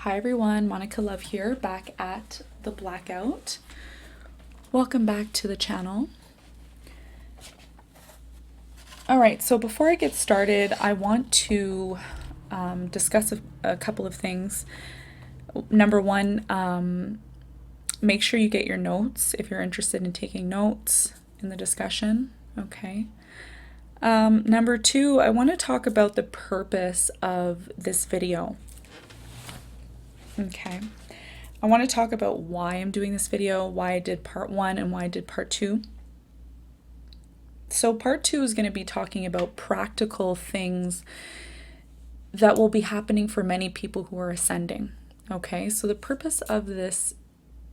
Hi everyone, Monica Love here, back at the Blackout. Welcome back to the channel. Alright, so before I get started, I want to discuss a couple of things. Number one, make sure you get your notes if you're interested in taking notes in the discussion, okay? Number two, I want to talk about the purpose of this video. Okay, I want to talk about why I'm doing this video, why I did part one and why I did part two. So part two is going to be talking about practical things that will be happening for many people who are ascending. Okay, so the purpose of this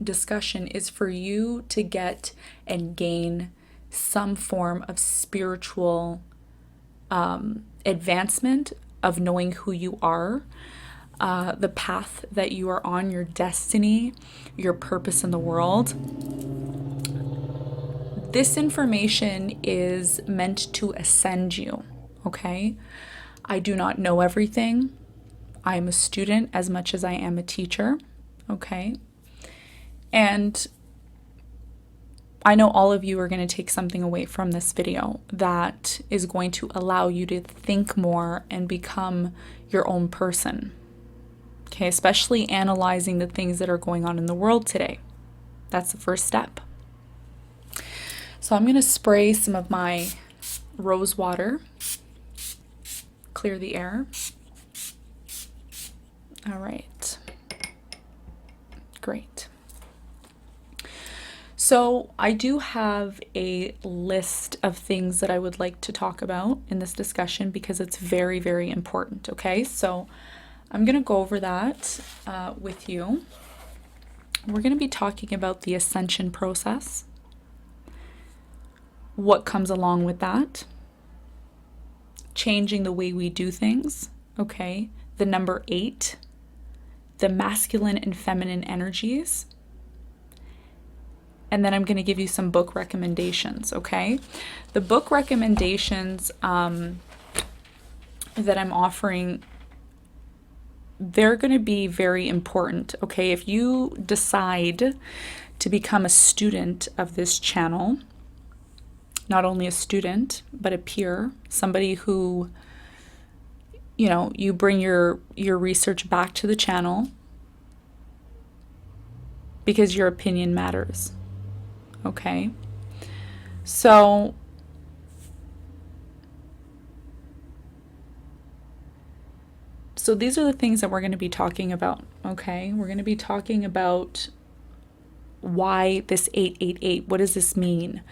discussion is for you to get and gain some form of spiritual advancement of knowing who you are, the path that you are on, your destiny, your purpose in the world. This information is meant to ascend you, okay? I do not know everything. I am a student as much as I am a teacher, okay? And I know all of you are going to take something away from this video that is going to allow you to think more and become your own person. Okay, especially analyzing the things that are going on in the world today. That's the first step. So I'm going to spray some of my rose water, clear the air. All right. Great. So I do have a list of things that I would like to talk about in this discussion because it's very, very important. Okay, so I'm going to go over that with you. We're going to be talking about the ascension process, what comes along with that, changing the way we do things, okay, the number 8, the masculine and feminine energies, and then I'm going to give you some book recommendations, okay? The book recommendations that I'm offering, they're going to be very important, okay? If you decide to become a student of this channel, not only a student, but a peer, somebody who, you know, you bring your research back to the channel because your opinion matters, okay? So these are the things that we're going to be talking about, okay? We're going to be talking about why this 888, what does this mean?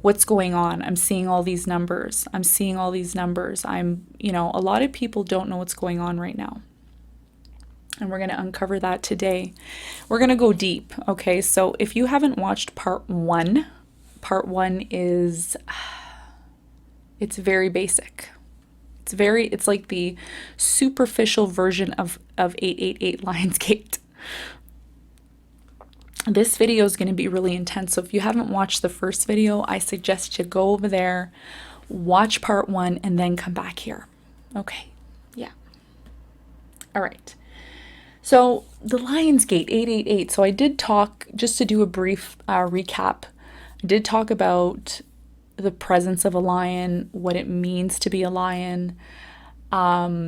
What's going on? I'm seeing all these numbers. I'm seeing all these numbers. You know, a lot of people don't know what's going on right now. And we're going to uncover that today. We're going to go deep, okay? So if you haven't watched part one is, it's very basic. It's like the superficial version of 888 Lionsgate. This video is going to be really intense. So if you haven't watched the first video, I suggest you go over there, watch part one, and then come back here. Okay. Yeah. All right. So the Lionsgate 888. So I did talk, just to do a brief recap, I did talk about the presence of a lion, what it means to be a lion, a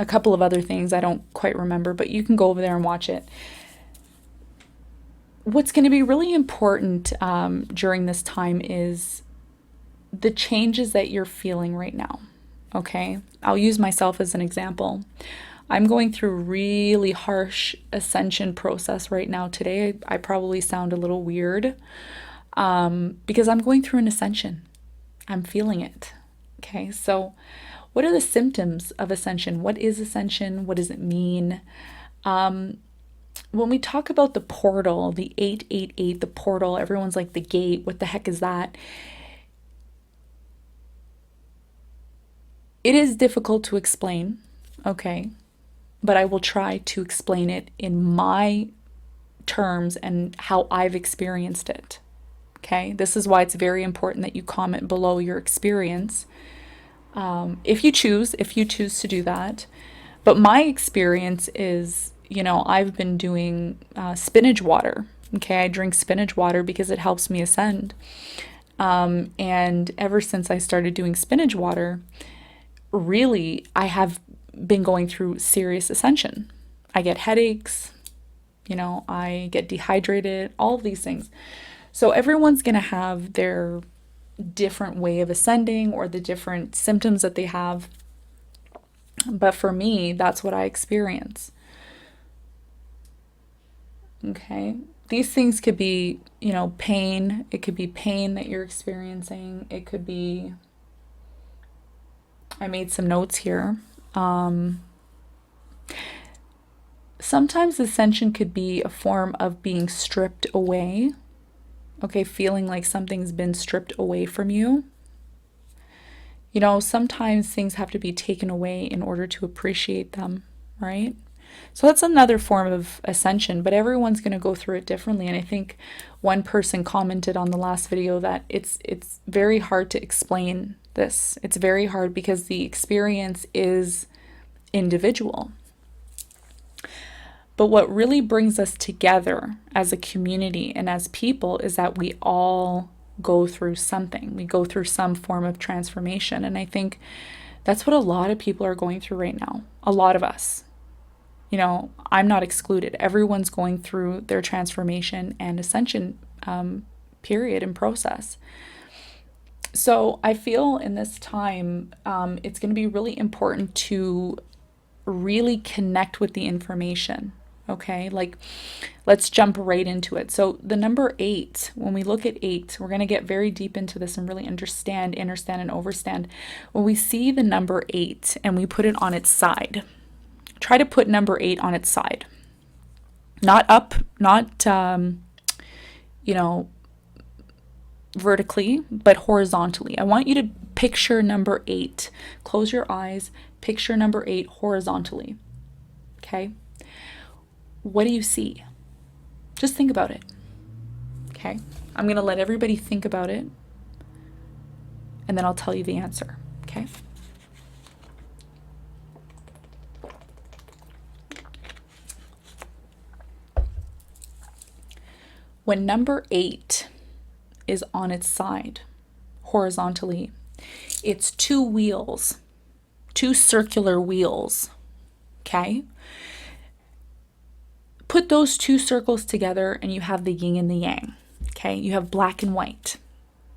couple of other things I don't quite remember, but you can go over there and watch it. What's going to be really important during this time is the changes that you're feeling right now, okay? I'll use myself as an example. I'm going through a really harsh ascension process right now today. I probably sound a little weird because I'm going through an ascension. I'm feeling it, okay? So what are the symptoms of ascension? What is ascension? What does it mean? When we talk about the portal, the 888, the portal, everyone's like, the gate, what the heck is that? It is difficult to explain, okay? But I will try to explain it in my terms and how I've experienced it, okay? This is why it's very important that you comment below your experience. If you choose to do that. But my experience is, I've been doing spinach water. Okay, I drink spinach water because it helps me ascend. And ever since I started doing spinach water, really, I have been going through serious ascension. I get headaches, I get dehydrated, all of these things. So everyone's going to have their different way of ascending or the different symptoms that they have. But for me, that's what I experience. Okay. These things could be, pain. It could be pain that you're experiencing. It could be, I made some notes here. Sometimes ascension could be a form of being stripped away. Okay, feeling like something's been stripped away from you. Sometimes things have to be taken away in order to appreciate them, right? So that's another form of ascension, but everyone's going to go through it differently. And I think one person commented on the last video that it's very hard to explain this. It's very hard because the experience is individual. But what really brings us together as a community and as people is that we all go through something. We go through some form of transformation. And I think that's what a lot of people are going through right now. A lot of us. I'm not excluded. Everyone's going through their transformation and ascension period and process. So I feel in this time, it's going to be really important to really connect with the information. Okay, let's jump right into it. So the number 8, when we look at 8, we're going to get very deep into this and really understand and overstand. When we see the number 8 and we put it on its side, try to put number 8 on its side. Not up, not, vertically, but horizontally. I want you to picture number 8. Close your eyes, picture number 8 horizontally. Okay? What do you see? Just think about it. Okay? I'm going to let everybody think about it, and then I'll tell you the answer. Okay? When number 8 is on its side, horizontally, it's 2 wheels, 2 circular wheels. Okay? Put those 2 circles together and you have the yin and the yang. Okay? You have black and white.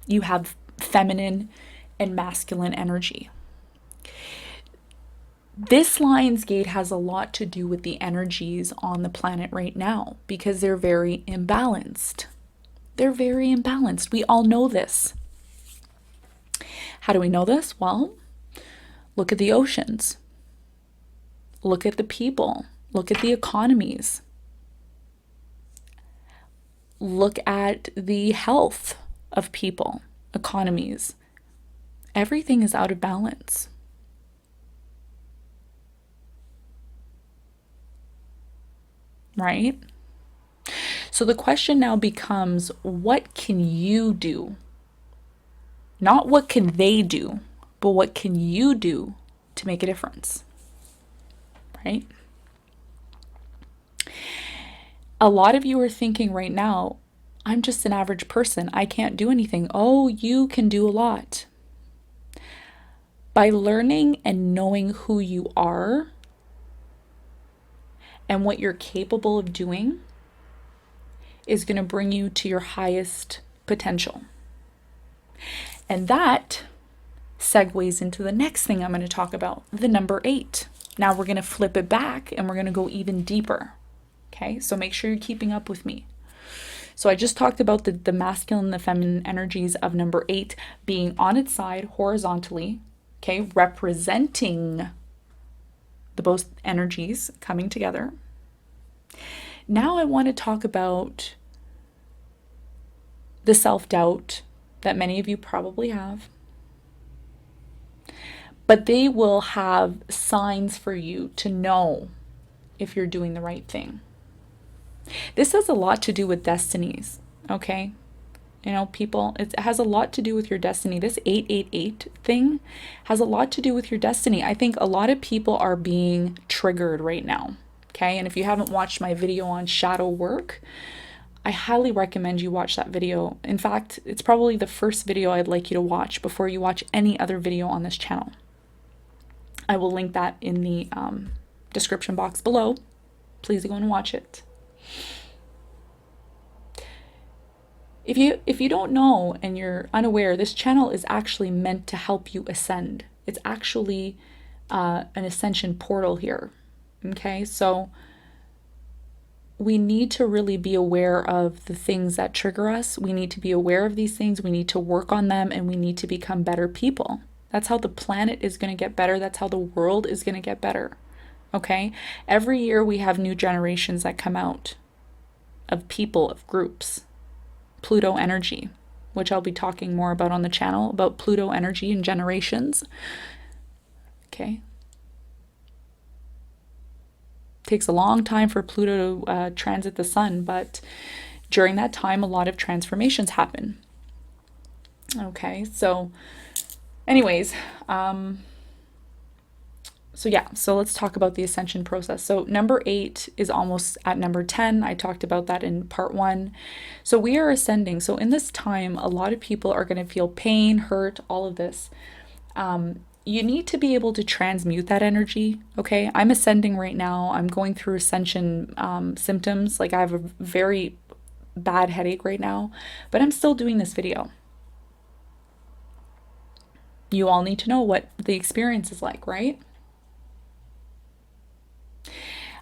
You have feminine and masculine energy. This Lion's Gate has a lot to do with the energies on the planet right now because they're very imbalanced. They're very imbalanced. We all know this. How do we know this? Well, look at the oceans. Look at the people. Look at the economies. Look at the health of people, economies. Everything is out of balance. Right? So the question now becomes, what can you do? Not what can they do, but what can you do to make a difference? Right? A lot of you are thinking right now, I'm just an average person. I can't do anything. Oh, you can do a lot. By learning and knowing who you are and what you're capable of doing is going to bring you to your highest potential. And that segues into the next thing I'm going to talk about, the number 8. Now we're going to flip it back and we're going to go even deeper. Okay, so make sure you're keeping up with me. So I just talked about the masculine and the feminine energies of number 8 being on its side horizontally, okay, representing the both energies coming together. Now I want to talk about the self-doubt that many of you probably have. But they will have signs for you to know if you're doing the right thing. This has a lot to do with destinies, okay? You know, people, it has a lot to do with your destiny. This 888 thing has a lot to do with your destiny. I think a lot of people are being triggered right now. Okay. And if you haven't watched my video on shadow work, I highly recommend you watch that video. In fact, it's probably the first video I'd like you to watch before you watch any other video on this channel. I will link that in the description box below. Please go and watch it. If you don't know and you're unaware, this channel is actually meant to help you ascend. It's actually an ascension portal here. Okay, so we need to really be aware of the things that trigger us. We need to be aware of these things. We need to work on them, and we need to become better people. That's how the planet is going to get better. That's how the world is going to get better. Okay, every year we have new generations that come out of people, of groups. Pluto energy, which I'll be talking more about on the channel, about Pluto energy and generations. Okay. Takes a long time for Pluto to transit the sun, but during that time, a lot of transformations happen. Okay, so anyways, so let's talk about the ascension process. So number 8 is almost at number 10. I talked about that in part 1. So we are ascending. So in this time, a lot of people are going to feel pain, hurt, all of this. You need to be able to transmute that energy. Okay, I'm ascending right now. I'm going through ascension symptoms. Like I have a very bad headache right now, but I'm still doing this video. You all need to know what the experience is like, right?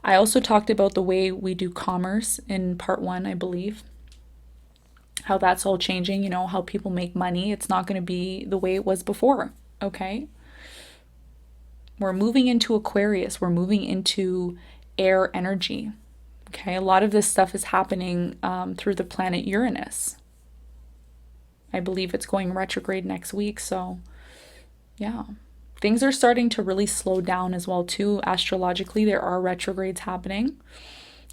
I also talked about the way we do commerce in part 1, I believe. How that's all changing, you know, how people make money. It's not going to be the way it was before, okay? We're moving into Aquarius. We're moving into air energy, okay? A lot of this stuff is happening through the planet Uranus. I believe it's going retrograde next week, so yeah. Things are starting to really slow down as well too. Astrologically, there are retrogrades happening.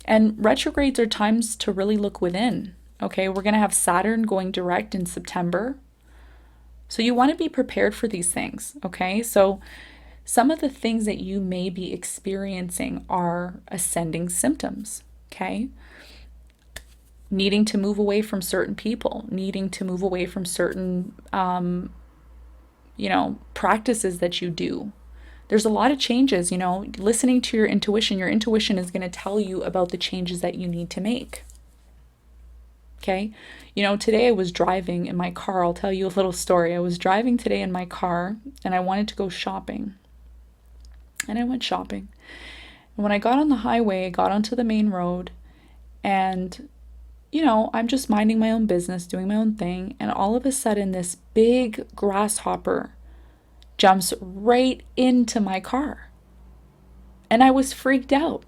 And retrogrades are times to really look within. Okay, we're going to have Saturn going direct in September. So you want to be prepared for these things, okay? So some of the things that you may be experiencing are ascending symptoms, okay? Needing to move away from certain people, needing to move away from certain practices that you do. There's a lot of changes, listening to your intuition. Your intuition is going to tell you about the changes that you need to make. Okay. Today I was driving in my car. I'll tell you a little story. I was driving today in my car and I wanted to go shopping. And I went shopping. And when I got on the highway, I got onto the main road and I'm just minding my own business, doing my own thing. And all of a sudden, this big grasshopper jumps right into my car. And I was freaked out.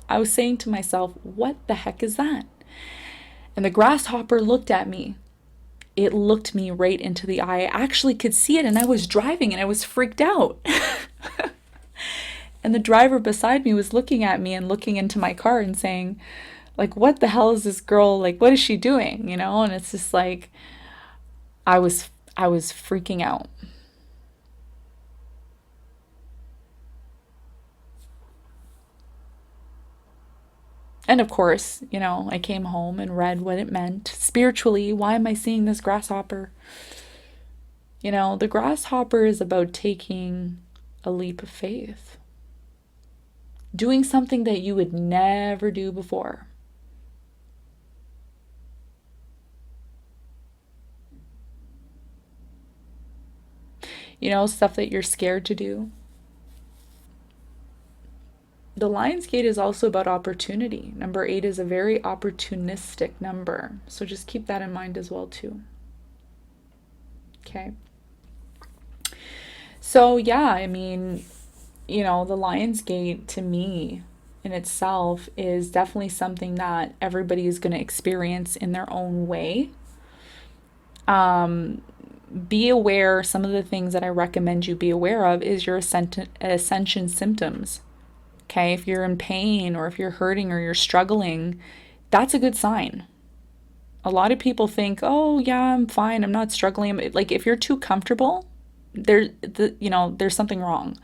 I was saying to myself, what the heck is that? And the grasshopper looked at me. It looked me right into the eye. I actually could see it and I was driving and I was freaked out. And the driver beside me was looking at me and looking into my car and saying, like, what the hell is this girl? Like, what is she doing? And it's just like, I was freaking out. And of course, I came home and read what it meant spiritually. Why am I seeing this grasshopper? The grasshopper is about taking a leap of faith. Doing something that you would never do before. Stuff that you're scared to do. The Lion's Gate is also about opportunity. Number 8 is a very opportunistic number. So just keep that in mind as well too. Okay. So yeah, the Lion's Gate to me in itself is definitely something that everybody is going to experience in their own way. Be aware, some of the things that I recommend you be aware of is your ascension symptoms. Okay, if you're in pain or if you're hurting or you're struggling, that's a good sign. A lot of people think, oh yeah, I'm fine, I'm not struggling. Like if you're too comfortable, there's something wrong.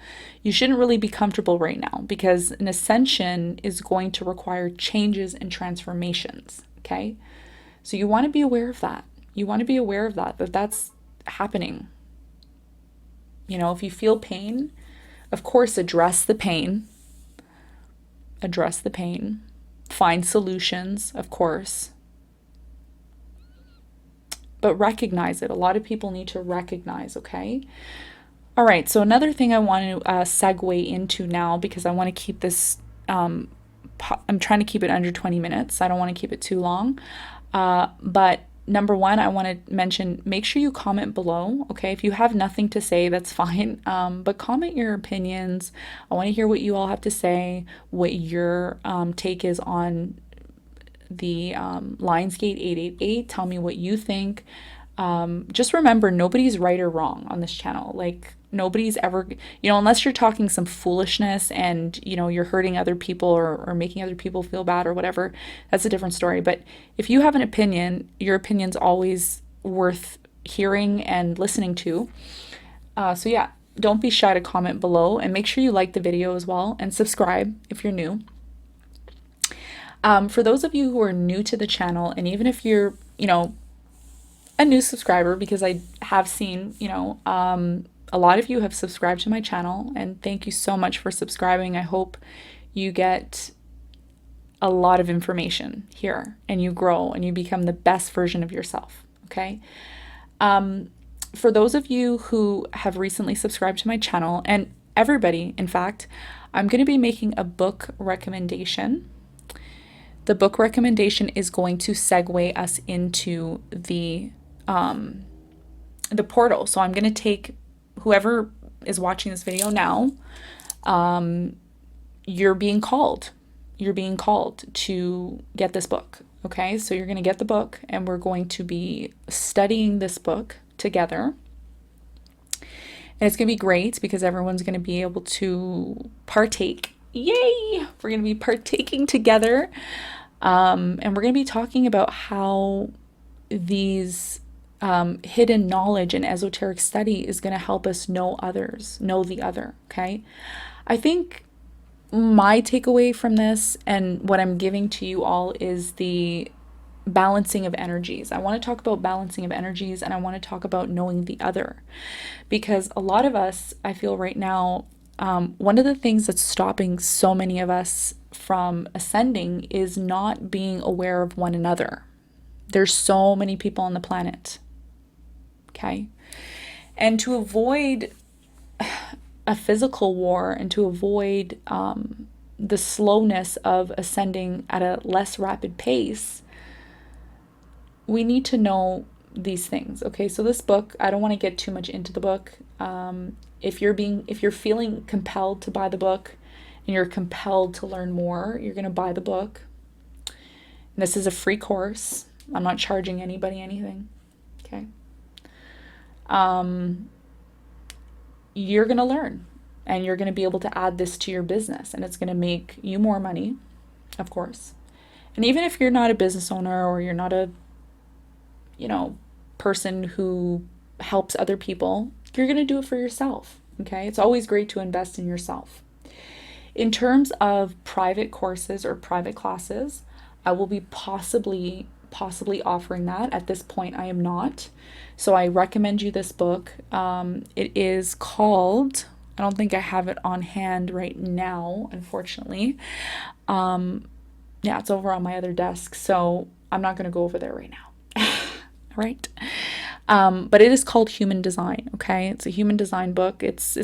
You shouldn't really be comfortable right now because an ascension is going to require changes and transformations. Okay. So you want to be aware of that. You want to be aware of that that's happening. If you feel pain, of course, address the pain. Address the pain. Find solutions, of course. But recognize it. A lot of people need to recognize, okay? All right, so another thing I want to segue into now, because I want to keep this, I'm trying to keep it under 20 minutes. I don't want to keep it too long. But number one, I want to mention, make sure you comment below, okay? If you have nothing to say, that's fine. But comment your opinions. I want to hear what you all have to say, what your take is on the Lionsgate 888. Tell me what you think. Just remember, nobody's right or wrong on this channel. Like, nobody's ever, unless you're talking some foolishness and, you're hurting other people or making other people feel bad or whatever, that's a different story. But if you have an opinion, your opinion's always worth hearing and listening to. So yeah, don't be shy to comment below and make sure you like the video as well and subscribe if you're new. For those of you who are new to the channel, and even if you're, a new subscriber, because I have seen, a lot of you have subscribed to my channel, and thank you so much for subscribing. I hope you get a lot of information here and you grow and you become the best version of yourself, okay? For those of you who have recently subscribed to my channel, and everybody, in fact, I'm going to be making a book recommendation. The book recommendation is going to segue us into the portal. So I'm going to take whoever is watching this video now, you're being called. You're being called to get this book. Okay, so you're going to get the book and we're going to be studying this book together. And it's going to be great because everyone's going to be able to partake. Yay! We're going to be partaking together. And we're going to be talking about how these hidden knowledge and esoteric study is going to help us know others, know the other, okay? I think my takeaway from this and what I'm giving to you all is the balancing of energies. I want to talk about balancing of energies, and I want to talk about knowing the other, because a lot of us, I feel right now, one of the things that's stopping so many of us from ascending is not being aware of one another. There's so many people on the planet, okay? And to avoid a physical war and to avoid the slowness of ascending at a less rapid pace, we need to know these things, okay? So this book, I don't want to get too much into the book. If you're feeling compelled to buy the book and you're compelled to learn more, you're going to buy the book. And this is a free course. I'm not charging anybody anything, okay? You're going to learn and you're going to be able to add this to your business, and it's going to make you more money, of course. And even if you're not a business owner or you're not a, person who helps other people, you're going to do it for yourself, okay? It's always great to invest in yourself. In terms of private courses or private classes, I will be possibly offering that. At this point, I am not. So I recommend you this book. It is called, I don't think I have it on hand right now, unfortunately. Yeah, it's over on my other desk, so I'm not going to go over there right now. All right. But it is called Human Design, okay? It's a human design book. It's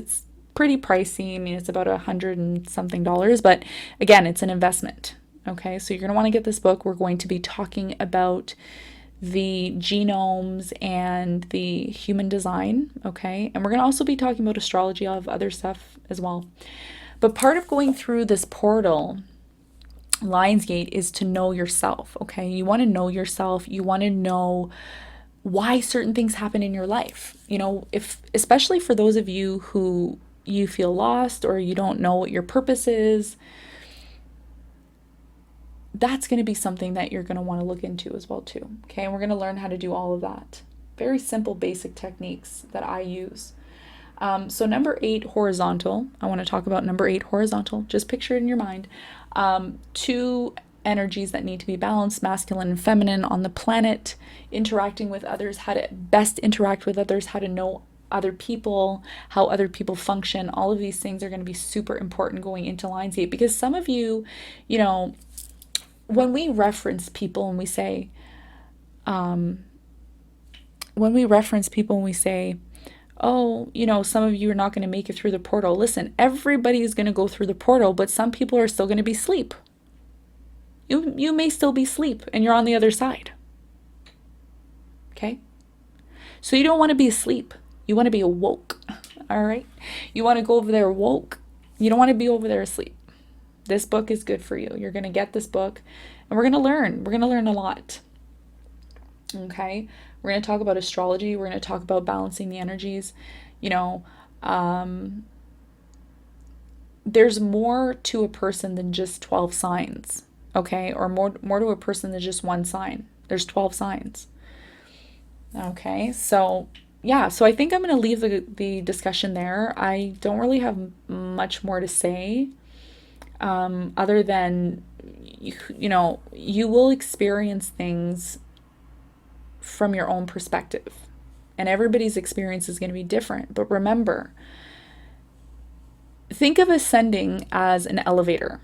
pretty pricey. I mean, it's about $100 and something, but again, it's an investment. Okay, so you're going to want to get this book. We're going to be talking about the genomes and the human design, okay? And we're going to also be talking about astrology, of other stuff as well. But part of going through this portal, Lionsgate, is to know yourself, okay? You want to know yourself. You want to know why certain things happen in your life. Especially for those of you who you feel lost or you don't know what your purpose is, that's going to be something that you're going to want to look into as well too. Okay, and we're going to learn how to do all of that. Very simple, basic techniques that I use. So number 8, horizontal. I want to talk about number 8, horizontal. Just picture it in your mind. Two energies that need to be balanced, masculine and feminine on the planet, interacting with others, how to best interact with others, how to know other people, how other people function. All of these things are going to be super important going into Lionsgate, because some of you, you know, when we reference people and we say, oh, you know, some of you are not going to make it through the portal. Listen, everybody is going to go through the portal, but some people are still going to be asleep. You may still be asleep and you're on the other side. Okay? So you don't want to be asleep. You want to be awoke. All right? You want to go over there woke. You don't want to be over there asleep. This book is good for you. You're going to get this book and we're going to learn. We're going to learn a lot. Okay? We're going to talk about astrology. We're going to talk about balancing the energies. You know, there's more to a person than just 12 signs. Okay? Or more to a person than just one sign. There's 12 signs. Okay? So, yeah. So I think I'm going to leave the discussion there. I don't really have much more to say. Other than, you know, you will experience things from your own perspective, and everybody's experience is going to be different. But remember, think of ascending as an elevator.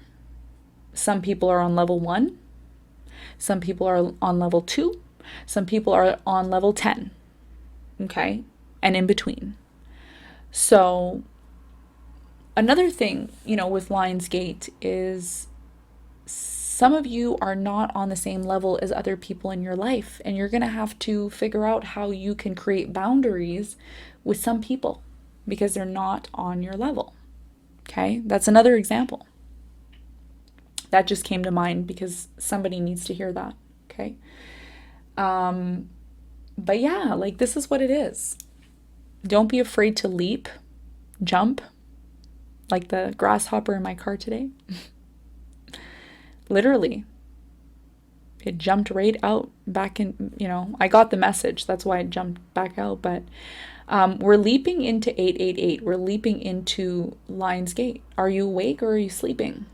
Some people are on level 1, some people are on level 2, some people are on level 10, okay, and in between. So another thing, you know, with Lionsgate is some of you are not on the same level as other people in your life, and you're going to have to figure out how you can create boundaries with some people because they're not on your level. Okay? That's another example. That just came to mind because somebody needs to hear that. Okay? But yeah, like, this is what it is. Don't be afraid to leap, jump, like the grasshopper in my car today. Literally, it jumped right out back in, you know, I got the message. That's why it jumped back out. But we're leaping into 888. We're leaping into Lionsgate. Are you awake or are you sleeping?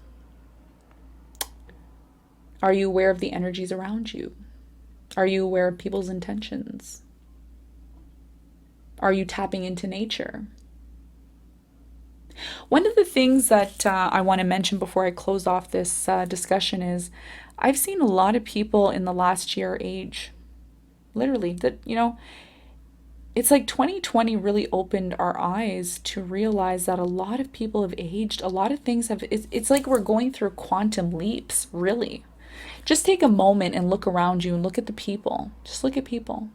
Are you aware of the energies around you? Are you aware of people's intentions? Are you tapping into nature? One of the things that I want to mention before I close off this discussion is I've seen a lot of people in the last year age. Literally, that, you know, it's like 2020 really opened our eyes to realize that a lot of people have aged. A lot of things have, it's like we're going through quantum leaps, really. Just take a moment and look around you and look at the people. Just look at people.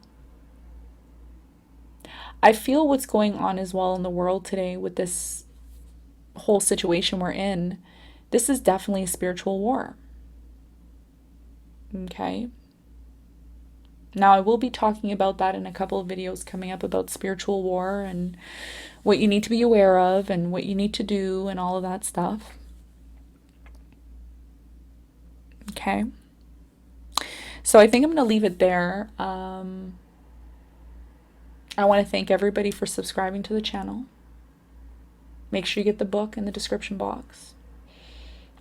I feel what's going on as well in the world today with this whole situation we're in. This is definitely a spiritual war. Okay? Now, I will be talking about that in a couple of videos coming up about spiritual war and what you need to be aware of and what you need to do and all of that stuff. Okay? So I think I'm going to leave it there. I want to thank everybody for subscribing to the channel. Make sure you get the book in the description box.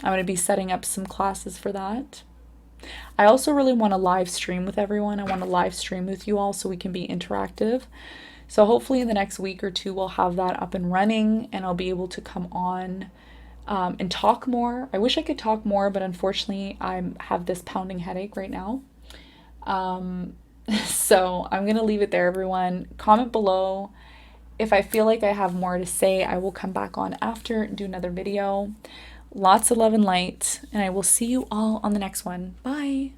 I'm going to be setting up some classes for that. I also really want to live stream with everyone. I want to live stream with you all so we can be interactive. So hopefully in the next week or two, we'll have that up and running and I'll be able to come on and talk more. I wish I could talk more, but unfortunately I have this pounding headache right now. So I'm going to leave it there, everyone. Comment below. If I feel like I have more to say, I will come back on after and do another video. Lots of love and light, and I will see you all on the next one. Bye.